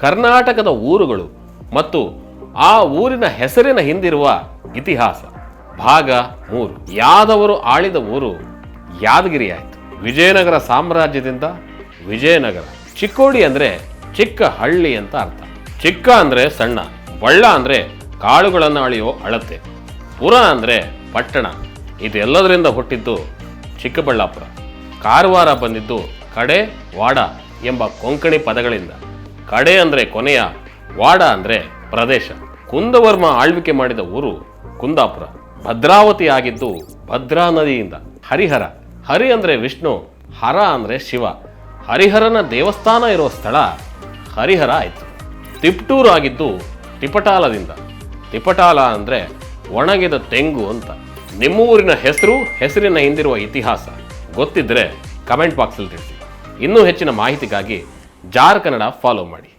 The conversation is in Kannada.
ಕರ್ನಾಟಕದ ಊರುಗಳು ಮತ್ತು ಆ ಊರಿನ ಹೆಸರಿನ ಹಿಂದಿರುವ ಇತಿಹಾಸ. ಭಾಗ 3. ಯಾದವರು ಆಳಿದ ಊರು ಯಾದಗಿರಿ ಆಯಿತು. ವಿಜಯನಗರ ಸಾಮ್ರಾಜ್ಯದಿಂದ ವಿಜಯನಗರ. ಚಿಕ್ಕೋಡಿ ಅಂದರೆ ಚಿಕ್ಕ ಹಳ್ಳಿ ಅಂತ ಅರ್ಥ. ಚಿಕ್ಕ ಅಂದರೆ ಸಣ್ಣ, ಬಳ್ಳ ಅಂದರೆ ಕಾಳುಗಳನ್ನು ಅಳೆಯೋ ಅಳತೆ, ಪುರ ಅಂದರೆ ಪಟ್ಟಣ. ಇದೆಲ್ಲದರಿಂದ ಹುಟ್ಟಿದ್ದು ಚಿಕ್ಕಬಳ್ಳಾಪುರ. ಕಾರವಾರ ಬಂದಿದ್ದು ಕಡೆ ವಾಡ ಎಂಬ ಕೊಂಕಣಿ ಪದಗಳಿಂದ. ಕಡೆ ಅಂದರೆ ಕೊನೆಯ, ವಾಡ ಅಂದರೆ ಪ್ರದೇಶ. ಕುಂದವರ್ಮ ಆಳ್ವಿಕೆ ಮಾಡಿದ ಊರು ಕುಂದಾಪುರ. ಭದ್ರಾವತಿ ಆಗಿದ್ದು ಭದ್ರಾ ನದಿಯಿಂದ. ಹರಿಹರ. ಹರಿ ಅಂದರೆ ವಿಷ್ಣು, ಹರ ಅಂದರೆ ಶಿವ. ಹರಿಹರನ ದೇವಸ್ಥಾನ ಇರುವ ಸ್ಥಳ ಹರಿಹರ ಆಯಿತು. ತಿಪ್ಟೂರು ಆಗಿದ್ದು ತಿಪಟಾಲದಿಂದ. ತಿಪಟಾಲ ಅಂದರೆ ಒಣಗಿದ ತೆಂಗು ಅಂತ. ನಿಮ್ಮ ಊರಿನ ಹೆಸರು, ಹೆಸರಿನ ಹಿಂದಿರುವ ಇತಿಹಾಸ ಗೊತ್ತಿದ್ದರೆ ಕಮೆಂಟ್ ಬಾಕ್ಸಲ್ಲಿ ತಿಳಿಸಿ. ಇನ್ನೂ ಹೆಚ್ಚಿನ ಮಾಹಿತಿಗಾಗಿ ಜಾರ್ ಕನ್ನಡ ಫಾಲೋ ಮಾಡಿ.